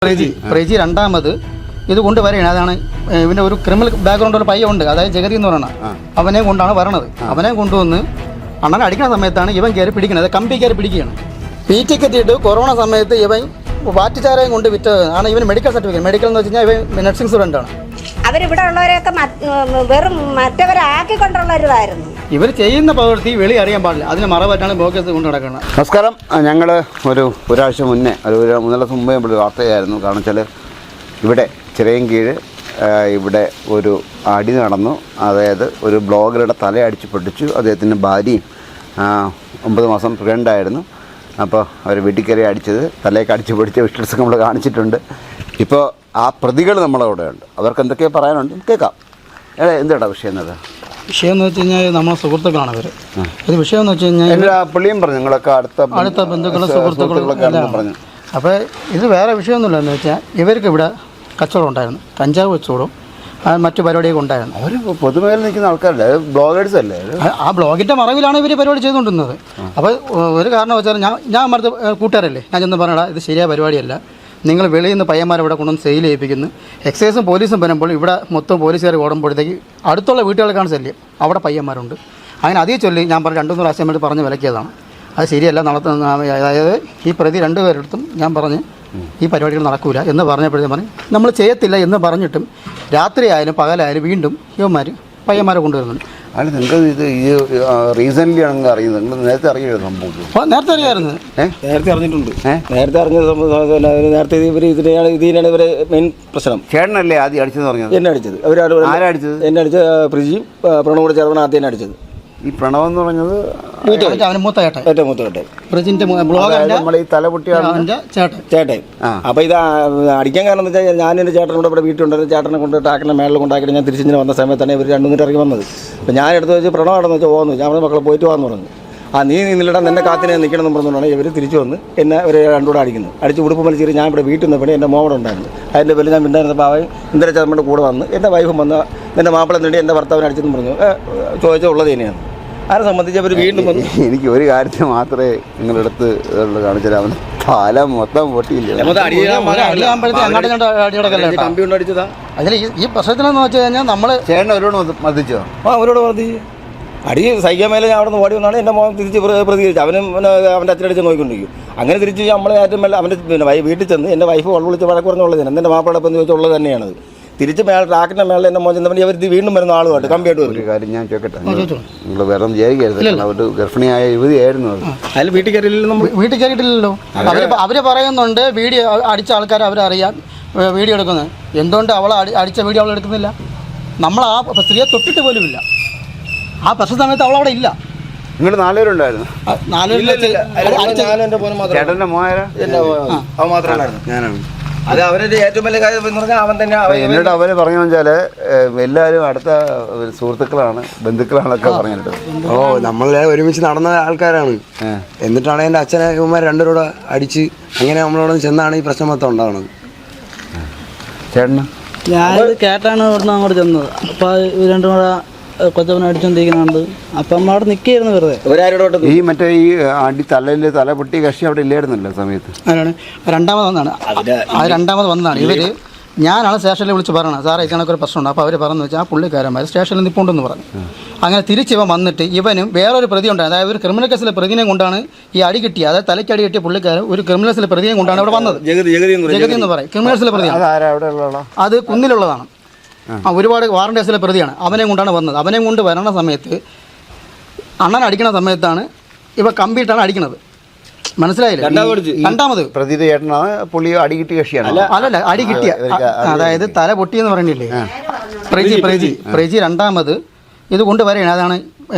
പ്രജി രണ്ടാമത് ഇത് കൊണ്ടുവരികയാണ്. അതാണ് ഇവൻ്റെ ഒരു ക്രിമിനൽ ബാക്ക്ഗ്രൗണ്ടുള്ള പയ്യുണ്ട്, അതായത് ജഗതി എന്ന് പറയുന്നത്. അവനെ കൊണ്ടാണ് വരണത്. അവനെ കൊണ്ടുവന്ന് അണ്ണനെ അടിക്കുന്ന സമയത്താണ് ഇവൻ കയറി പിടിക്കുന്നത്, കമ്പി കയറി പിടിക്കുകയാണ്. PT എത്തിയിട്ട് കൊറോണ സമയത്ത് ഇവൻ വാറ്റുചാരയും കൊണ്ട് വിറ്റത് ആണ്. ഇവൻ മെഡിക്കൽ സർട്ടിഫിക്കറ്റ്, മെഡിക്കൽ എന്ന് വെച്ച് കഴിഞ്ഞാൽ ഇവൻ നഴ്സിംഗ് സ്റ്റുഡൻ്റാണ്. അവരിവിടെ ഉള്ളവരെയൊക്കെ വെറും മറ്റവരാക്കിക്കൊണ്ടുള്ളവരായിരുന്നു. ഇവർ ചെയ്യുന്ന പ്രവൃത്തി വെളി അറിയാൻ പാടില്ല, അതിന് മറവായിട്ടാണ് ബ്ലോക്കേഴ്സ് കൊണ്ട് നടക്കുന്നത്. നമസ്കാരം. ഞങ്ങൾ ഒരാഴ്ച മുന്നേ ഒരു 3 ദിവസം മുമ്പേ നമ്മൾ വാർത്തയായിരുന്നു. കാരണം വെച്ചാൽ ഇവിടെ ചിറയൻകീഴ് ഇവിടെ ഒരു അടി നടന്നു. അതായത് ഒരു ബ്ലോഗറുടെ തല അടിച്ച് പൊട്ടിച്ചു. അദ്ദേഹത്തിൻ്റെ ഭാര്യയും 9 മാസം പ്രഗ്നൻ്റ് ആയിരുന്നു. അപ്പോൾ അവർ വീട്ടിൽ കയറി അടിച്ചത്, തലയൊക്കെ അടിച്ച് പൊടിച്ച വിഷ്വൽസ് നമ്മൾ കാണിച്ചിട്ടുണ്ട്. ഇപ്പോൾ ആ പ്രതികൾ നമ്മളവിടെ ഉണ്ട്. അവർക്ക് എന്തൊക്കെ പറയാനുണ്ട് കേൾക്കാം. എന്താ വിഷയം എന്നത്? വിഷയം എന്ന് വെച്ച് കഴിഞ്ഞാൽ നമ്മളെ സുഹൃത്തുക്കളാണ് അവർ. ഇത് വിഷയം എന്ന് വെച്ച് കഴിഞ്ഞാൽ എല്ലാ പുള്ളിയും പറഞ്ഞു നിങ്ങളൊക്കെ അടുത്ത ബന്ധുക്കളും സുഹൃത്തുക്കളൊക്കെ പറഞ്ഞു. അപ്പോൾ ഇത് വേറെ വിഷയമൊന്നുമില്ല. എന്ന് വെച്ചാൽ ഇവർക്ക് ഇവിടെ കച്ചവടം ഉണ്ടായിരുന്നു, കഞ്ചാവ് കച്ചവടവും മറ്റു പരിപാടിയൊക്കെ ഉണ്ടായിരുന്നു. അവർ പൊതുമേഖല നിൽക്കുന്ന ആൾക്കാരല്ലേ, ബ്ലോഗേഴ്സ് അല്ലേ? ആ ബ്ലോഗിൻ്റെ മറവിലാണ് ഇവർ പരിപാടി ചെയ്തുകൊണ്ടിരുന്നത്. അപ്പോൾ ഒരു കാരണം വെച്ചാൽ ഞാൻ മറുത്ത് കൂട്ടുകാരല്ലേ, ഞാൻ ചെന്ന് പറഞ്ഞാൽ ഇത് ശരിയായ പരിപാടിയല്ല, നിങ്ങൾ വെളിയിൽ നിന്ന് പയ്യന്മാരെ ഇവിടെ കൊണ്ടുവന്ന് സെയിൽ ചെയ്യിപ്പിക്കുന്നു. എക്സൈസും പോലീസും വരുമ്പോൾ ഇവിടെ മൊത്തം പോലീസുകാർ ഓടുമ്പോഴത്തേക്ക് അടുത്തുള്ള വീട്ടുകൾക്കാണ് ശല്യം, അവിടെ പയ്യന്മാരുണ്ട്. അങ്ങനെ അതേ ചൊല്ലി ഞാൻ 2-3 പ്രാവശ്യം വേണ്ടി പറഞ്ഞ് വിലക്കിയതാണ്. അത് ശരിയല്ല, അതായത് ഈ പ്രതി 2 പേരെടുത്തും ഞാൻ പറഞ്ഞ് ഈ പരിപാടികൾ നടക്കൂല എന്ന് പറഞ്ഞപ്പോഴത്തേക്കും പറഞ്ഞു നമ്മൾ ചെയ്യത്തില്ല എന്ന് പറഞ്ഞിട്ടും രാത്രി ആയാലും പകലായാലും വീണ്ടും ഇവന്മാർ പയ്യന്മാരെ കൊണ്ടുവരുന്നുണ്ട്. അല്ല, നിങ്ങൾക്ക് ഇത് ഈ റീസെൻ്റ്ലി ആണെങ്കിൽ അറിയുന്നത്, നിങ്ങൾ നേരത്തെ അറിയുന്നത് സംഭവം? നേരത്തെ അറിയാമായിരുന്നു, നേരത്തെ അറിഞ്ഞിട്ടുണ്ട്. നേരത്തെ അറിഞ്ഞ നേരത്തെ ഇതിനാണ് ഇവരെ മെയിൻ പ്രശ്നം. ചേട്ടനല്ലേ ആദ്യം അടിച്ചെന്ന് പറഞ്ഞത്? എന്നെ അടിച്ചത് ആരാ അടിച്ചത്? എന്നെ അടിച്ച പ്രിജിയും പ്രണവോട് ചേർന്നാണ് ആദ്യം എന്നെ അടിച്ചത്. ഈ പ്രണവ് എന്ന് പറഞ്ഞത് അവന് മൂത്ത ചേട്ടൻ, ഏറ്റവും മൂത്ത ചേട്ടൻ, പ്രജിന്റെ നമ്മൾ ഈ തലപൊട്ടിയ ചേട്ടൻ. അപ്പോൾ ഇത് അടിക്കാൻ കാരണം എന്ന് വെച്ചാൽ ഞാൻ എൻ്റെ ചേട്ടനോട് ഇവിടെ വീട്ടിലുണ്ടായിരുന്നു. ചേട്ടനെ കൊണ്ട് ടാക്കിൻ്റെ മേളിൽ കൊണ്ടാക്കിയിട്ട് ഞാൻ തിരിച്ചിങ്ങനെ വന്ന സമയത്താണ് ഇവർ 2 മിനിറ്റ് ഇറങ്ങി വന്നത്. അപ്പോൾ ഞാൻ എടുത്ത് വെച്ച് പ്രണവാണെന്ന് വെച്ചാൽ പോകുന്നു, ഞാൻ മക്കളെ പോയിട്ട് പോകാമെന്ന് പറഞ്ഞു. നീ നിന്നിടാൻ നിന്നെ കാത്തിനെ നിൽക്കണം എന്ന് പറഞ്ഞുകൊണ്ടാണ് ഇവർ തിരിച്ചു വന്ന് എന്നെ ഒരു 2 കൂടെ അടിക്കുന്നത്. അടിച്ച് ഉടുപ്പ് വലിച്ചേരി ഞാൻ ഇവിടെ വീട്ടിൽ നിന്നപ്പോൾ എൻ്റെ മോടെ ഉണ്ടായിരുന്നു. അതിൻ്റെ പേരിൽ ഞാൻ ഉണ്ടായിരുന്നപ്പോൾ അവൻ ഇന്നലെ ചേർമ്മയുടെ കൂടെ വന്ന് എൻ്റെ വൈഫും വന്ന് നിൻ്റെ മാപ്പിള നേടി എൻ്റെ ഭർത്താവിനെ അടിച്ചെന്ന് പറഞ്ഞു ചോദിച്ചുള്ളത് തന്നെയാണ്. അതിനെ സംബന്ധിച്ച് അവർ വീണ്ടും വന്നു. എനിക്ക് ഒരു കാര്യത്തിൽ മാത്രമേ നിങ്ങളെടുത്ത് കാണിച്ചാൽ അവൻ തല മൊത്തം പൊട്ടിയില്ല. അതിൽ ഈ പ്രശ്നത്തിലെന്ന് വെച്ച് കഴിഞ്ഞാൽ നമ്മൾ ചേട്ടൻ അവരോട് മതിച്ചോ? അവരോട് മതി അടി സഹിക്കാൻ മേലെ ഞാൻ അവിടെ നിന്ന് ഓടി വന്നാണ് എൻ്റെ മോൻ തിരിച്ച് പ്രതികരിച്ചു. അവനും അവൻ്റെ അച്ഛനടിച്ച് നോക്കിക്കൊണ്ടിരിക്കും. അങ്ങനെ തിരിച്ച് നമ്മളെ ഏറ്റവും മേലെ അവൻ്റെ വീട്ടിൽ ചെന്ന് എൻ്റെ വൈഫ് വിളിച്ച് വഴക്ക് പറഞ്ഞുള്ളത് തന്നെ എൻ്റെ മാപ്പിളപ്പം ചോദിച്ചുള്ളത് തന്നെയാണത്. തിരിച്ച് ട്രാക്കിൻ്റെ മേളിൽ എൻ്റെ മോൻ ചെന്നപ്പോൾ അവർ വീണ്ടും വരുന്ന ആളുമായിട്ട് കമ്പിയായിട്ട് വരും. ഒരു കാര്യം ഞാൻ ചോദിക്കട്ടെ, നിങ്ങൾ വേറെ വിചാരിക്കരുത്, ഒരു ഗർഭിണിയായ യുവതിയായിരുന്നു അത്. അതിൽ വീട്ടിൽ കയറിയില്ലല്ലോ, വീട്ടിൽ കയറിയിട്ടില്ലല്ലോ. അവർ പറയുന്നുണ്ട് വീഡിയോ അടിച്ച ആൾക്കാർ അവരറിയാം വീഡിയോ എടുക്കുന്നത്. എന്തുകൊണ്ട് അവളെ അടിച്ച വീഡിയോ അവൾ എടുക്കുന്നില്ല? നമ്മൾ ആ സ്ത്രീയെ തൊട്ടിട്ട് പോലും ഇല്ല. ആ പ്രശ്ന സമയത്ത് അവളവിടെ ഇല്ല. നിങ്ങൾ 4 പേരുണ്ടായിരുന്നു? 4 ചേട്ടൻ്റെ മോനാരാ? അവൻ മാത്രമല്ലായിരുന്നു, ഞാനാണ്. അത് അവരുടെ ഏറ്റവും വലിയ കാര്യം എന്ന് പറഞ്ഞാൽ അവൻ തന്നെ. എന്നോട് അവര് പറഞ്ഞു വെച്ചാൽ എല്ലാവരും അടുത്ത സുഹൃത്തുക്കളാണ്, ബന്ധുക്കളാണൊക്കെ പറഞ്ഞിട്ട്. നമ്മളെ ഒരുമിച്ച് നടന്ന ആൾക്കാരാണ്. എന്നിട്ടാണ് എൻ്റെ അച്ഛനെ ഇവന്മാർ 2 കൂടെ അടിച്ച് അങ്ങനെ നമ്മളോട് ചെന്നാണ് ഈ പ്രശ്നം മൊത്തം ഉണ്ടാകുന്നത്. ചേട്ടന് ഞാനിത് കേട്ടാണ് ഇവിടുന്ന് അങ്ങോട്ട് ചെന്നത്. അപ്പോൾ 2 കൂടെ കൊച്ചപ്പനെ അടിച്ചോണ്ടിരിക്കുന്നുണ്ട്. അപ്പം നമ്മൾ അവിടെ നിൽക്കുകയായിരുന്നു വെറുതെ. ഈ മറ്റേ ഈ അടി തല പൊട്ടി കക്ഷി അവിടെ ഇല്ലായിരുന്നല്ലോ സമയത്ത്? അതിനാണ് രണ്ടാമത് വന്നതാണ് ഇവർ. ഞാനാണ് സ്റ്റേഷനിൽ വിളിച്ച് പറയണത്, സാറേ ഇതിനൊക്കെ ഒരു പ്രശ്നമുണ്ട്. അപ്പോൾ അവർ പറഞ്ഞു വെച്ചാൽ ആ പുള്ളിക്കാരന്മാർ സ്റ്റേഷനിൽ നിൽപ്പുണ്ടെന്ന് പറഞ്ഞു. അങ്ങനെ തിരിച്ച് ഇവൻ വന്നിട്ട് ഇവനും വേറൊരു പ്രതി ഉണ്ടായിരുന്നു. അതായത് ഒരു ക്രിമിനൽ കേസിലെ പ്രതിനെ കൊണ്ടാണ് ഈ അടി കിട്ടിയത്. അതായത് തലയ്ക്ക് അടി കിട്ടിയ പുള്ളിക്കാരൻ ഒരു ക്രിമിനൽ കേസിലെ പ്രതിയെ കൊണ്ടാണ് ഇവിടെ വന്നത്. ജഗതി എന്ന് പറയും, ക്രിമിനൽ കേസിലെ പ്രതിയാണ്. അത് കുന്നിലുള്ളതാണ്. ഒരുപാട് വാറണ്ട് കേസിലെ പ്രതിയാണ്. അവനെ കൊണ്ടാണ് വന്നത്. അവനെ കൊണ്ട് വരണ സമയത്ത് അണ്ണൻ അടിക്കണ സമയത്താണ് ഇവ കമ്പിയിട്ടാണ് അടിക്കണത്. മനസ്സിലായില്ലേ? രണ്ടാമത് പ്രതിയുടെ ചേട്ടനാണ് പുള്ളി അടി കിട്ടിയ കക്ഷിയാണ്. അല്ലല്ല, അടി കിട്ടിയ, അതായത് തല പൊട്ടിയെന്ന് പറഞ്ഞില്ലേ പ്രജി രണ്ടാമത് ഇത് കൊണ്ടുവരികയാണ്. അതാണ്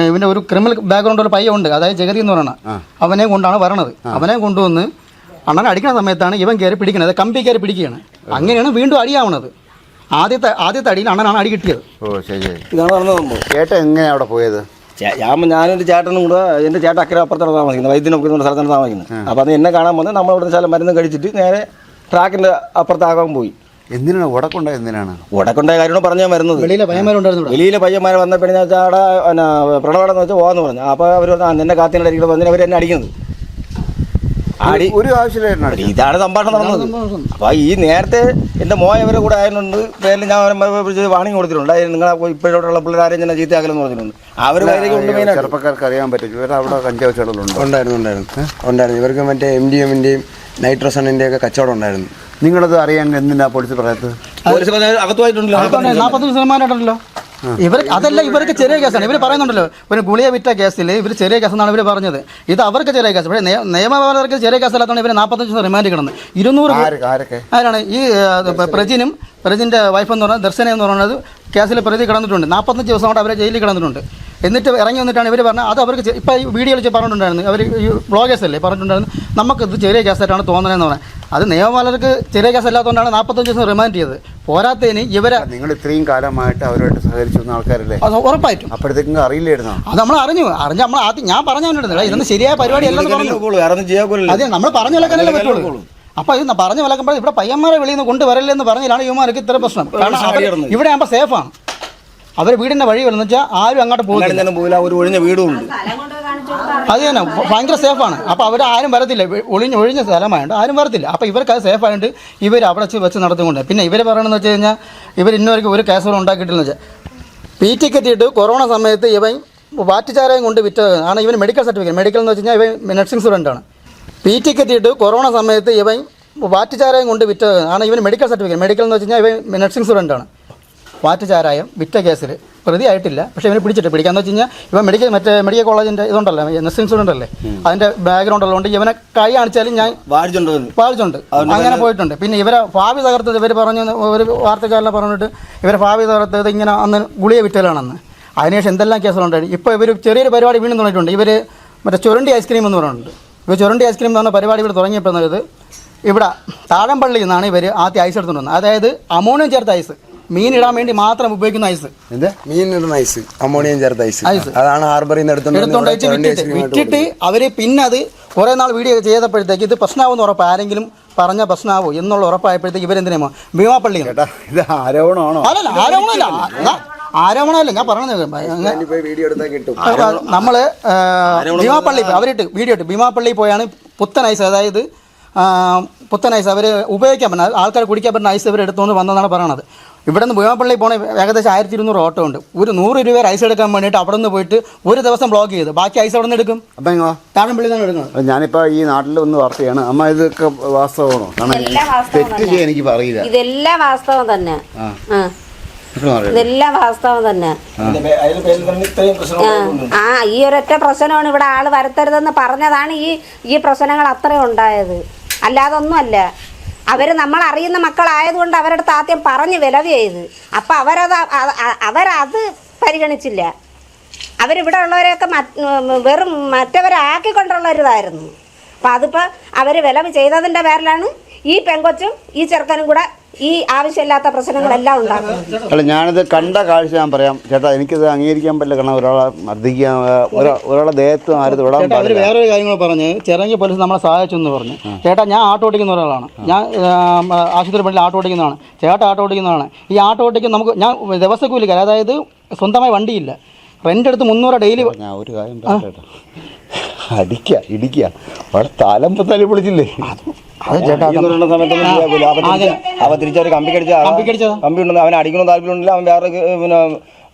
ഇവൻ്റെ ഒരു ക്രിമിനൽ ബാക്ക്ഗ്രൗണ്ടുള്ള പയ്യുണ്ട്, അതായത് ജഗതി എന്ന് പറയുന്നത്. അവനെ കൊണ്ടാണ് വരണത്. അവനെ കൊണ്ടുവന്ന് അണ്ണൻ അടിക്കുന്ന സമയത്താണ് ഇവൻ കയറി പിടിക്കുന്നത്, കമ്പി കയറി പിടിക്കുകയാണ്. അങ്ങനെയാണ് വീണ്ടും അടിയാവണത്. ആദ്യത്തെ അടിയിൽ അണ്ണനാണ് അടി കിട്ടിയത്. ഓ ശരി. ഇതാണ് നടന്നത് സംഭവം. ചേട്ടൻ എങ്ങനെയാണ് അവിടെ പോയത്? ഞാനൊരു ചേട്ടനും കൂടെ, എൻ്റെ ചേട്ടൻ അക്കരെ അപ്പുറത്താണ് താമസിക്കുന്നത്, വൈദ്യുതി സ്ഥലത്താണ് താമസിക്കുന്നത്. അപ്പോൾ അത് എന്നെ കാണാൻ വന്ന് നമ്മളിവിടെ ചില മരുന്ന് കഴിച്ചിട്ട് നേരെ ട്രാക്കിൻ്റെ അപ്പുറത്താകാൻ പോയി. എന്തിനാണ് ഉടക്കുണ്ടായത്? എന്തിനാണ് ഉടക്കുണ്ടായ കാര്യമാണ് പറഞ്ഞാൽ വരുന്നത്. വെളിയിലെ പയ്യന്മാർ വന്നപ്പോഴെന്ന് വെച്ചാൽ അവിടെ പ്രണവടെന്ന് വെച്ചാൽ പോകാമെന്ന് പറഞ്ഞു. അപ്പോൾ അവർ നിന്നെ കാത്തിനടിക്കണം പറഞ്ഞാൽ അവർ എന്നെ അടിക്കുന്നത്. ഒരു ആവശ്യമില്ലായിരുന്നു. ഇതാണ് സംഭാഷണം നടന്നത്. അപ്പൊ ഈ നേരത്തെ എന്റെ മോൻ ഇവരെ കൂടെ ആയതുകൊണ്ട് പേരിൽ ഞാൻ വാണിംഗ് കൊടുത്തിട്ടുണ്ട്. നിങ്ങളെ ഇപ്പോഴുള്ള പിള്ളേരെ ഞാൻ ചീത്തയാക്കലെന്ന് പറഞ്ഞിട്ടുണ്ട്. അവർ ചെറുപ്പക്കാർക്ക് അറിയാൻ പറ്റും ഇവർ അവിടെ കഞ്ചാവ് ചെടികളുണ്ട്. ഉണ്ടായിരുന്നു ഇവർക്ക് മറ്റേ MDMന്റെയും നൈട്രോസണിന്റെ ഒക്കെ കച്ചവടം ഉണ്ടായിരുന്നു. നിങ്ങളത് അറിയാൻ എന്തിനാ പോലീസ് പറയാത്തത്? അകത്തുമായിട്ടുണ്ടല്ലോ 40% അതല്ല ഇവർക്ക് ചെറിയ കേസാണ്. ഇവർ പറയുന്നുണ്ടല്ലോ ഒരു ഗുളിക വിറ്റ കേസിൽ ഇവർ ചെറിയ കേസെന്നാണ് ഇവർ പറഞ്ഞത്. ഇത് അവർക്ക് ചെറിയ കേസ്. പക്ഷേ നിയമപരർക്ക് ചെറിയ കേസല്ലാത്തതാണ് ഇവർ 45 റിമാൻഡ് കിടന്നത്. 200 ആരാണ് ഈ പ്രജിൻ്റെ വൈഫ് എന്ന് പറഞ്ഞാൽ ദർശന എന്ന് പറയുന്നത് കേസിൽ പ്രതി കിടന്നിട്ടുണ്ട്. 45 ദിവസം കൊണ്ട് അവരെ ജയിലിൽ കിടന്നിട്ടുണ്ട്. എന്നിട്ട് ഇറങ്ങി വന്നിട്ടാണ് ഇവർ പറഞ്ഞത് അത് അവർക്ക് ഇപ്പോൾ ഈ വീഡിയോയിൽ പറഞ്ഞിട്ടുണ്ടായിരുന്നു. അവർ ഈ വ്ളോഗേഴ്സ് അല്ലേ പറഞ്ഞിട്ടുണ്ടായിരുന്നു നമുക്കിത് ചെറിയ കേസായിട്ടാണ് തോന്നുന്നതെന്ന് പറഞ്ഞാൽ. അത് നിയമപാലകർക്ക് ചെറിയ കേസല്ലാത്തതുകൊണ്ടാണ് 45 ദിവസം റിമാൻഡ് ചെയ്തത്. പോരാത്തതിന് ഇവരെ നിങ്ങൾ ഇത്രയും കാലമായിട്ട് അവരുമായിട്ട് സഹകരിച്ചു വന്ന ആൾക്കാരല്ലേ? അത് ഉറപ്പായിട്ടും. അപ്പോഴത്തേക്കും അറിയില്ലായിരുന്നോ? അത് നമ്മൾ അറിഞ്ഞു നമ്മൾ ആദ്യം ഞാൻ പറഞ്ഞിട്ടുണ്ടല്ലോ ഇതൊന്നും ശരിയായ പരിപാടി അല്ലെന്ന് പറഞ്ഞു. അതെ നമ്മൾ പറഞ്ഞു വിളക്കാനല്ലേ പറ്റുള്ളൂ. അപ്പോൾ ഇത് പറഞ്ഞു വിളക്കുമ്പോൾ ഇവിടെ പയ്യന്മാരെ വെളിയിൽ നിന്ന് കൊണ്ടുവരല്ലെന്ന് പറഞ്ഞാലാണ് യുവമാർക്ക് ഇത്ര പ്രശ്നം. കാരണം ഇവിടെ ആകുമ്പോൾ സേഫാണ്. അവർ വീടിൻ്റെ വഴി വരുന്ന വെച്ചാൽ ആരും അങ്ങോട്ട് പോകുന്നില്ല. ഒരു ഒഴിഞ്ഞ വീടും ഉണ്ട്. അത് തന്നെ ഭയങ്കര സേഫാണ്. അപ്പോൾ അവർ ആരും വരത്തില്ല. ഒഴിഞ്ഞ സ്ഥലമായതുകൊണ്ട് ആരും വരത്തില്ല. അപ്പോൾ ഇവർക്ക് അത് സേഫായിട്ട് ഇവർ അവിടെ വെച്ച് നടത്തുകൊണ്ട് പിന്നെ ഇവർ പറയണമെന്ന് വെച്ച് കഴിഞ്ഞാൽ ഇവർ ഇന്നുവരെയ്ക്ക് ഒരു കേസുകളും ഉണ്ടാക്കിയിട്ടില്ലെന്ന് വെച്ചാൽ PT എത്തിയിട്ട് കൊറോണ സമയത്ത് ഇവൻ വാറ്റുചാരയും കൊണ്ട് വിറ്റതാണ്. ഇവൻ മെഡിക്കൽ സർട്ടിഫിക്കറ്റ് മെഡിക്കൽ എന്ന് വെച്ച് കഴിഞ്ഞാൽ ഇവൻ നഴ്സിംഗ് സ്റ്റുഡൻ്റാണ്. PT എത്തിയിട്ട് കൊറോണ സമയത്ത് ഇവൻ വാറ്റുചാരയും കൊണ്ട് വിറ്റതാണ്. ഇവൻ മെഡിക്കൽ സർട്ടിഫിക്കറ്റ് മെഡിക്കൽ എന്ന് വെച്ച് കഴിഞ്ഞാൽ ഇവൻ നഴ്സിംഗ് സ്റ്റുഡൻ്റാണ്. വാറ്റുചാരായം വിറ്റ കേസിൽ പ്രതി ആയിട്ടില്ല. പക്ഷേ ഇവനെ പിടിക്കാന്ന് വെച്ച് കഴിഞ്ഞാൽ ഇവൻ മെഡിക്കൽ കോളേജിൻ്റെ ഇതുണ്ടല്ലോ നഴ്സിംഗ് സ്റ്റുഡൻ്റ് അല്ലേ അതിൻ്റെ ബാക്ക്ഗ്രൗണ്ട് ഉള്ളതുകൊണ്ട് ഇവനെ കൈ കാണിച്ചാലും ഞാൻ വാഴിച്ചുണ്ട് അങ്ങനെ പോയിട്ടുണ്ട്. പിന്നെ ഇവരെ ഭാവി തകർത്തത് ഇവർ പറഞ്ഞു ഒരു വാർത്തക്കാരെല്ലാം പറഞ്ഞിട്ട് ഇവരെ ഭാവി തകർത്തത് ഇങ്ങനെ അന്ന് ഗുളിക വിറ്റലാണെന്ന്. അതിനുശേഷം എന്തെല്ലാം കേസുകളുണ്ടായി. ഇപ്പോൾ ഇവർ ചെറിയൊരു പരിപാടി വീണ്ടും തുടങ്ങിയിട്ടുണ്ട്. ഇവർ മറ്റേ ചുരണ്ടി ഐസ്ക്രീം എന്ന് പറയുന്നുണ്ട്. ഇവർ ചുരണ്ടി ഐസ്ക്രീം എന്ന് പറഞ്ഞ പരിപാടി ഇവിടെ തുടങ്ങിയപ്പോൾ ഇവിടെ താഴമ്പള്ളിയിൽ നിന്നാണ് ഇവർ ആദ്യം ഐസ് എടുത്തുകൊണ്ട് വന്നത്. അതായത് അമോണിയം ചേർത്ത ഐസ് മീനിടാൻ വേണ്ടി മാത്രം ഉപയോഗിക്കുന്ന ഐസ്. മീനിടുന്ന ഐസ് അമോണിയം ചേർത്ത ഐസ് അതാണ് ഹാർബറിൽ നിന്ന് എടുത്തോണ്ട് വിറ്റിട്ട് അവർ പിന്നെ അത് കുറേ നാൾ വീഡിയോ ചെയ്തപ്പോഴത്തേക്ക് ഇത് പ്രശ്നമാവുമെന്ന് ഉറപ്പ് ആരെങ്കിലും പറഞ്ഞ പ്രശ്നമാവോ എന്നുള്ള ഉറപ്പായപ്പോഴത്തേക്ക് ഇവരെന്തിനാ ഭീമാപ്പള്ളി ഇത് ആരോപണമാണോ? അല്ലല്ല ആരോപണമല്ല ഞാൻ പറഞ്ഞത്. നമ്മൾ ഭീമാപ്പള്ളി അവരിട്ട് വീഡിയോ ഇട്ട് ഭീമാപ്പള്ളി പോയാണ് പുത്തൻ ഐസ് അതായത് പുത്തൻ ഐസ് അവർ ഉപയോഗിക്കാൻ പറ്റുന്ന ആൾക്കാർ കുടിക്കാൻ പറ്റുന്ന ഐസ് ഇവർ എടുത്തുകൊണ്ട് വന്നതാണ് പറയണത്. ഇവിടെ നിന്ന് ഭീമാപ്പള്ളി പോണ ഏകദേശം 1200 ഓട്ടോ ഉണ്ട്. ഒരു 100 രൂപ ഐസ് എടുക്കാൻ വേണ്ടിയിട്ട് അവിടെ നിന്ന് പോയിട്ട് ഒരു ദിവസം ബ്ലോക്ക് ചെയ്ത് ബാക്കി ഐസ് അവിടെ നിന്ന് എടുക്കും. താഴമ്പള്ളി തന്നെ എടുക്കുന്നത്. ഞാനിപ്പോൾ ഈ നാട്ടിൽ ഒന്ന് വാർത്തയാണ്. അമ്മ ഇതൊക്കെ വാസ്തവമാണോ? തെറ്റ് ചെയ്യാൻ എനിക്ക് പറയില്ല. ഇതെല്ലാം വാസ്തവം തന്നെ. ഇതെല്ലാം വാസ്തവം തന്നെ. ഈ ഒരൊറ്റ പ്രശ്നമാണ് ഇവിടെ ആള് വരുത്തരുതെന്ന് പറഞ്ഞതാണ് ഈ പ്രശ്നങ്ങൾ അത്രയും ഉണ്ടായത്. അല്ലാതെ ഒന്നുമല്ല. അവർ നമ്മൾ അറിയുന്ന മക്കളായതുകൊണ്ട് അവരുടെ ആദ്യം പറഞ്ഞ് വിലവ് ചെയ്ത് അപ്പം അവരത് പരിഗണിച്ചില്ല. അവരിവിടെ ഉള്ളവരെയൊക്കെ വെറും മറ്റവരാക്കിക്കൊണ്ടുള്ളൊരിതായിരുന്നു. അപ്പം അതിപ്പോൾ അവർ വിലവ് ചെയ്തതിൻ്റെ പേരിലാണ് ഈ പെങ്കൊച്ചും ഈ ചെറുക്കനും കൂടെ ഈ ആവശ്യമില്ലാത്ത പ്രശ്നങ്ങളെല്ലാം ഉണ്ടാക്കുന്നത്. അല്ല ഞാനിത് കണ്ട കാഴ്ച ഞാൻ പറയാം ചേട്ടാ. എനിക്കിത് അംഗീകരിക്കാൻ പറ്റില്ല. കാരണം ഒരാളെ മർദ്ദിക്കാൻ ഒരാളെ ദേഹത്ത് ആരും തൊടാൻ പാടില്ല. വേറൊരു കാര്യങ്ങൾ പറഞ്ഞ് ചിറങ്ങി പോലീസ് നമ്മളെ സഹായിച്ചു എന്ന് പറഞ്ഞു. ചേട്ടാ ഞാൻ ആട്ടോ ഓടിക്കുന്ന ഒരാളാണ്. ഞാൻ ആശുപത്രി പള്ളിയിൽ ആട്ടോ ഓടിക്കുന്നതാണ്. ചേട്ടാ ആട്ടോ ഓടിക്കുന്നതാണ്. ഈ ആട്ടോ ഓടിക്കുന്ന നമുക്ക് ഞാൻ ദിവസക്കൂലിക്കാർ അതായത് സ്വന്തമായി വണ്ടിയില്ല. റെൻ്റ് എടുത്ത് 300 ഡെയിലി. ഞാൻ ഒരു കാര്യം ചേട്ടാ ഇടിക്കുക അവിടെ താലമ്പ തലി പൊളിച്ചില്ലേ? അവൻ തിരിച്ചൊരു കമ്പി ഉണ്ടെന്ന് അവൻ അടിക്കണമെന്ന് താല്പര്യമുണ്ടില്ല. അവൻ വേറെ പിന്നെ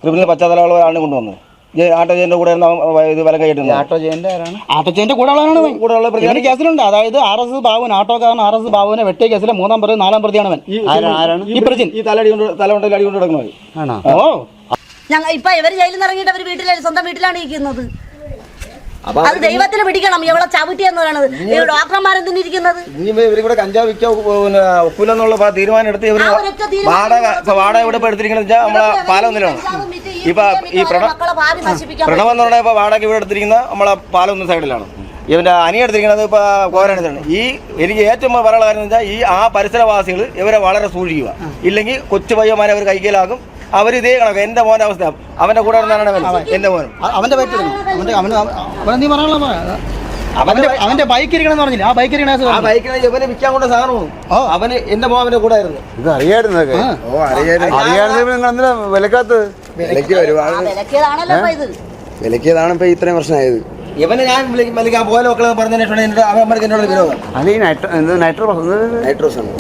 ക്രിമിനൽ പശ്ചാത്തലമുള്ള ഒരാളിനെ കൊണ്ടുവന്നു. ആട്ടോജന്റെ കൂടെ ഇത് വില കയറ്റുന്നത്. ആട്ടോജന്റെ കൂടെ കേസിലുണ്ട്. അതായത് RS ബാബുവിന് ആട്ടോക്കാരൻ RS ബാബുവിനെ വെട്ടിയ കേസിലെ 3ാം പ്രതി 4ാം പ്രതിയാണ് അവൻ. ഈ തലമുണ്ടയിൽ അടി കൊണ്ട് കിടക്കുന്നത്. ഓ ഞങ്ങൾ ഇപ്പൊ ഇവര് ജയിലിൽ നിന്ന് ഇറങ്ങിയിട്ട് അവർ വീട്ടിലാണ് സ്വന്തം വീട്ടിലാണ് ഇരിക്കുന്നത്. അത് ദൈവത്തിന് പിടിക്കണം. എവിടെ ചവിട്ടിയെന്ന് പറയണത് ഡോക്ടർമാരെന്തിരിക്കുന്നത്. ഇവരിവിടെ കഞ്ചാവ് വിൽക്കാൻ ഒക്കില്ലെന്നുള്ള തീരുമാനം എടുത്ത് ഇവര് വാടക ഇവിടെ എടുത്തിരിക്കുന്നത് വെച്ചാൽ നമ്മളെ പാലൊന്നിലാണ്. ഇപ്പൊ ഈ പ്രണവം എന്ന് പറഞ്ഞാൽ ഇപ്പൊ വാടക ഇവിടെ എടുത്തിരിക്കുന്ന നമ്മളെ പാലൊന്ന് സൈഡിലാണ്. ഇവന്റെ അനി എടുത്തിരിക്കുന്നത് ഇപ്പൊ കോരാണിതാണ്. എനിക്ക് ഏറ്റവും പറയാനുള്ള കാര്യം എന്ന് വെച്ചാൽ ആ പരിസരവാസികൾ ഇവരെ വളരെ സൂക്ഷിക്കുക. ഇല്ലെങ്കിൽ കൊച്ചു പയ്യന്മാരെ അവർ കൈക്കലാക്കും. അവർ ഇതേ കണക്ക് എന്റെ മോന്റെ അവസ്ഥ. അവന്റെ കൂടെ എന്റെ മോനും അവന്റെ അവന്റെ ബൈക്ക് ഇരിക്കണമെന്ന് പറഞ്ഞില്ല. ആ ബൈക്കിനെ ഇവനെ വിൽക്കാൻ കൊണ്ട സാധനവും അവന് എന്റെ മോന്റെ കൂടെ ആയിരുന്നു. ഇത് അറിയായിരുന്നു. വിലക്കാത്തത് വിലക്കിയതാണ് ഇപ്പൊ ഇത്രയും പ്രശ്നമായത്. ഇവനെ ഞാൻ വിളിക്കാൻ പോലെ മക്കളെ പറഞ്ഞതിന് ശേഷം എൻ്റെ അവന്മാർക്ക് എന്നോട് വിരോധം. അല്ല ഈ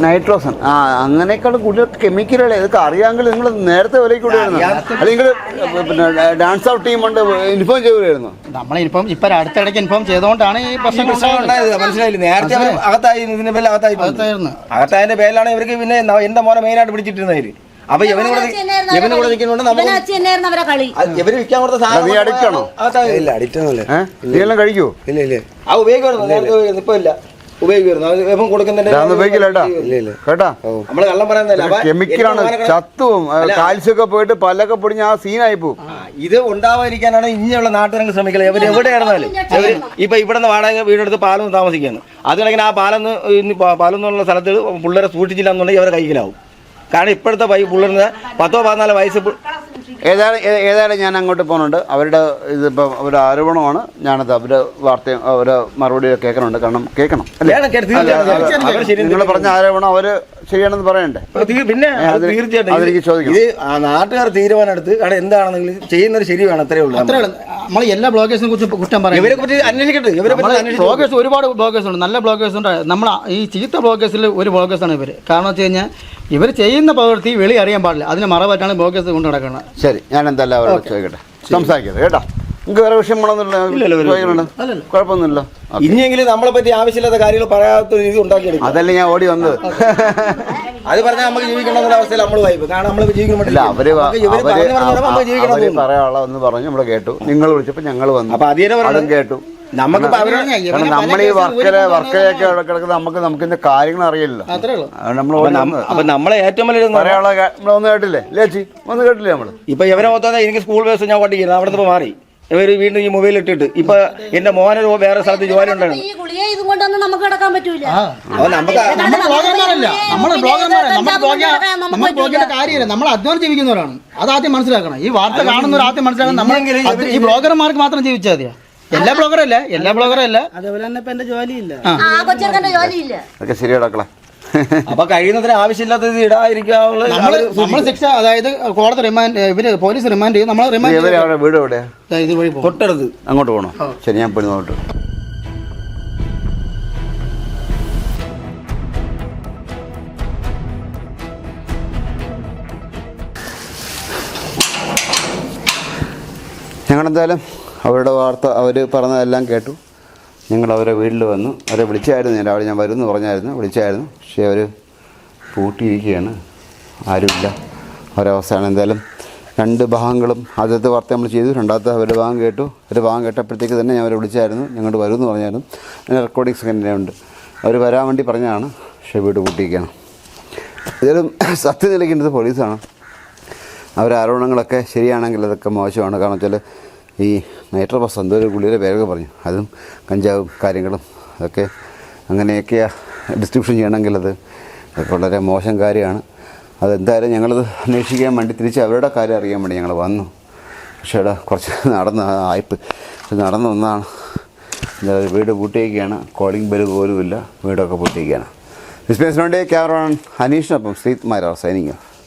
നൈട്രോസൺ ആ അങ്ങനെയൊക്കെയുള്ള കൂടുതൽ കെമിക്കലുകളെ ഇതൊക്കെ അറിയാമെങ്കിൽ നിങ്ങൾ നേരത്തെ വിലയ്ക്ക് കൊടുക്കുന്നു. അത് നിങ്ങൾ പിന്നെ ഡാൻസ് ഔട്ട് ടീമുണ്ട് ഇൻഫോം ചെയ്യുമായിരുന്നു. നമ്മളിപ്പം ഇപ്പം അടുത്തിടയ്ക്ക് ഇൻഫോം ചെയ്തുകൊണ്ടാണ് ഈ പ്രശ്നം ഉണ്ടായത്. മനസ്സിലായില്ല, നേരത്തെ അവർ അകത്തായി ഇതിന്റെ പേരിൽ അകത്തായതിന്റെ പേരിലാണ് ഇവർക്ക് പിന്നെ എന്റെ മോനെ മെയിനായിട്ട് പിടിച്ചിട്ടിരുന്നതിൽ. അപ്പൊ ഇവന് കൂടെ നിൽക്കുന്നുണ്ട് ഇവര് വിൽക്കാൻ കൊടുത്ത സാധനം ഇല്ല അഡിക്റ്റൊന്നുമില്ല. ഇതെല്ലാം കഴിക്കൂ? ഇല്ല ഇല്ല ആ ഉപയോഗിക്കുമായിരുന്നു, നേരത്തെ ഉപയോഗിക്കുന്നു, ഇപ്പൊ ഇല്ല ഉപയോഗിക്കുമായിരുന്നു. ഇപ്പം കൊടുക്കുന്നുണ്ട് കേട്ടാ. നമ്മള് കള്ളം പറയുന്നില്ല, കെമിക്കലാണ്, ചത്തുവും കാൽസ്യമൊക്കെ പോയിട്ട് പല്ലൊക്കെ പൊടിഞ്ഞ് ആ സീനായി പോകും. ഇത് ഉണ്ടാവാതിരിക്കാനാണ് ഇനിയുള്ള നാട്ടുകാർക്ക് ശ്രമിക്കുന്നത്. ഇവർ എവിടെയായിരുന്നാലും ഇപ്പൊ ഇവിടെ നിന്ന് വാടക വീടെടുത്ത് പാലം താമസിക്കുകയാണ്. അത് കണക്കിന് ആ പാലം എന്നുള്ള സ്ഥലത്ത് പിള്ളേരെ സൂക്ഷിച്ചില്ല എന്നുണ്ടെങ്കിൽ അവരെ കൈക്കലാവും. കാരണം ഇപ്പോഴത്തെ പിള്ളേർന്ന് 10-14 വയസ്സ്. ഏതായാലും ഞാൻ അങ്ങോട്ട് പോകുന്നുണ്ട്. അവരുടെ ഇതിപ്പോൾ അവരുടെ ആരോപണമാണ്. ഞാനത് അവരുടെ വാർത്തയും അവരുടെ മറുപടി കേൾക്കണുണ്ട്. കാരണം കേൾക്കണം. നിങ്ങൾ പറഞ്ഞ ആരോപണം അവര് ശരിയാണെന്ന് പറയണ്ടേ? പിന്നെ തീർച്ചയായിട്ടും അതെനിക്ക് ചോദിക്കാം. ഇത് നാട്ടുകാർ തീരുമാനം എടുത്ത് അവിടെ എന്താണെന്നെങ്കിലും ചെയ്യുന്നത് ശരിയാണ്. അത്രേ ഉള്ളൂ. നമ്മൾ എല്ലാ ബ്ലോഗേഴ്സിനെ കുറിച്ച് കുറ്റം പറയാം. ഇവരെ പറ്റി അന്വേഷിക്കട്ടെ. ബ്ലോഗേഴ്സ് ഒരുപാട് ബ്ലോഗേഴ്സ് ഉണ്ട്, നല്ല ബ്ലോഗേഴ്സ് ഉണ്ട്. നമ്മൾ ഈ ചീത്ത ബ്ലോഗേഴ്സിൽ ഒരു ബ്ലോഗേഴ്സാണ് ഇവർ. കാരണം വെച്ച് കഴിഞ്ഞാൽ ഇവർ ചെയ്യുന്ന പ്രവൃത്തി വെളി അറിയാൻ പാടില്ല. അതിന് മറപറ്റാണ് ബ്ലോഗേഴ്സ് കൊണ്ട് നടക്കുന്നത്. ശരി, ഞാൻ എന്തായാലും അവരോട് ചോദിക്കട്ടെ, സംസാരിക്കട്ടെ കേട്ടോ. നിങ്ങൾക്ക് വേറെ വിഷയമാണെന്നുള്ള കുഴപ്പമൊന്നുമില്ല. ഇനിയെങ്കിലും നമ്മളെ പറ്റി ആവശ്യമില്ലാത്ത കാര്യങ്ങൾ പറയാത്ത രീതി ഉണ്ടാക്കിയെടുക്കും. അതല്ലേ ഞാൻ ഓടി വന്നത്. അത് പറഞ്ഞാൽ നമുക്ക് ജീവിക്കണമെന്നുള്ള അവസ്ഥയിൽ നമ്മൾ വായിക്കും. കാരണം നമ്മൾ ജീവിക്കാൻ പറ്റില്ല. അവര് പറയാനുള്ള എന്ന് പറഞ്ഞു, നമ്മൾ കേട്ടു. നിങ്ങൾ വിളിച്ചപ്പോൾ ഞങ്ങൾ വന്നു. അപ്പൊ അതും കേട്ടു. നമ്മൾ ഈ വർക്കലയൊക്കെ കിടക്കുന്നത് നമുക്കിന്റെ കാര്യങ്ങൾ അറിയില്ല. അപ്പൊ നമ്മളെ ഏറ്റവും വലിയ പറയാനുള്ള നമ്മളൊന്നും കേട്ടില്ലേ ലേച്ചി? ഒന്നും കേട്ടില്ലേ നമ്മള്? ഇപ്പൊ ഇവരെ മൊത്തം എനിക്ക് സ്കൂൾ ബസ് ഞാൻ ഓട്ടിക്കുന്നത്. അവിടെ നിന്ന് മാറി ഇവര് വീണ്ടും ഈ മൊബൈൽ ഇട്ടിട്ട് ഇപ്പൊ എന്റെ മോനൊരു വേറെ സ്ഥലത്ത് ജോലി ഉണ്ടായിരുന്നു. നമുക്ക് കിടക്കാൻ പറ്റൂല. കാര്യമില്ല, നമ്മൾ അധ്വാനം ജീവിക്കുന്നവരാണ്. അതാദ്യം മനസ്സിലാക്കണം. ഈ വാർത്ത കാണുന്നവർ ആദ്യം മനസ്സിലാക്കണം. നമ്മൾ ഈ ബ്ലോഗർമാർക്ക് മാത്രം ജീവിച്ചാൽ മതിയാ. എല്ലാ ബ്ലോഗറും അല്ല. അതേപോലെ തന്നെ ഇപ്പൊ എന്റെ ജോലിയില്ല. അതൊക്കെ ശരിയാടാക്കളെ. അപ്പൊ കഴിയുന്നതിന് ആവശ്യമില്ലാത്തത് ഇടാതിരിക്കാനുള്ള നമ്മൾ ശിക്ഷ, അതായത് കോടതി റിമാൻഡ്, ഇവര് പോലീസ് റിമാൻഡ് ചെയ്യും. നമ്മൾ റിമാൻഡ് വീട് എവിടെയാ? ഇതുവഴി തൊട്ടടുത്ത്. അങ്ങോട്ട് പോകണോ? ശരി, ഞാൻ പോയി നോട്ട്. ഞങ്ങളെന്തായാലും അവരുടെ വാർത്ത അവർ പറഞ്ഞതെല്ലാം കേട്ടു. ഞങ്ങൾ അവരെ വീട്ടിൽ വന്നു. അവരെ വിളിച്ചായിരുന്നു. രാവിലെ ഞാൻ വരുമെന്ന് പറഞ്ഞായിരുന്നു, വിളിച്ചായിരുന്നു. പക്ഷേ അവർ പൂട്ടിയിരിക്കുകയാണ്, ആരുമില്ല. ഒരവസ്ഥയാണ്. എന്തായാലും 2 ഭാഗങ്ങളും ആദ്യത്തെ വാർത്ത നമ്മൾ ചെയ്തു, രണ്ടാമത്തെ അവരുടെ ഭാഗം കേട്ടു. ഒരു ഭാഗം കേട്ടപ്പോഴത്തേക്ക് തന്നെ ഞാൻ അവരെ വിളിച്ചായിരുന്നു, ഞങ്ങൾ വരുമെന്ന് പറഞ്ഞായിരുന്നു. അതിന് റെക്കോർഡിങ്സ് തന്നെ ഉണ്ട്. അവർ വരാൻ വേണ്ടി പറഞ്ഞതാണ്. പക്ഷേ വീട് പൂട്ടിയിരിക്കുകയാണ്. ഇതിലും സത്യം നിലയ്ക്കേണ്ടത് പോലീസാണ്. അവരുടെ ആരോപണങ്ങളൊക്കെ ശരിയാണെങ്കിൽ അതൊക്കെ മോശമാണ്. കാരണം വെച്ചാൽ ഈ നൈട്രോബസ് എന്തോ ഒരു ഗുളിയുടെ പേരൊക്കെ പറഞ്ഞു, അതും കഞ്ചാവും കാര്യങ്ങളും അതൊക്കെ അങ്ങനെയൊക്കെ ഡിസ്ട്രിബ്യൂഷൻ ചെയ്യണമെങ്കിൽ അത് വളരെ മോശം കാര്യമാണ്. അതെന്തായാലും ഞങ്ങളത് അന്വേഷിക്കാൻ വേണ്ടി തിരിച്ച് അവരുടെ കാര്യം അറിയാൻ വേണ്ടി ഞങ്ങൾ വന്നു. പക്ഷേ അവിടെ കുറച്ച് നടന്ന ഒന്നാണ്. വീട് പൂട്ടിയിരിക്കുകയാണ്. കോളിംഗ് ബെൽ പോലുമില്ല. വീടൊക്കെ പൂട്ടിയിരിക്കുകയാണ്. ഡിസ്പെൻസിന് വേണ്ടി ക്യാമറമാൻ ഹനീഷിനൊപ്പം ശ്രീത് മാരാർ സൈനിങ്.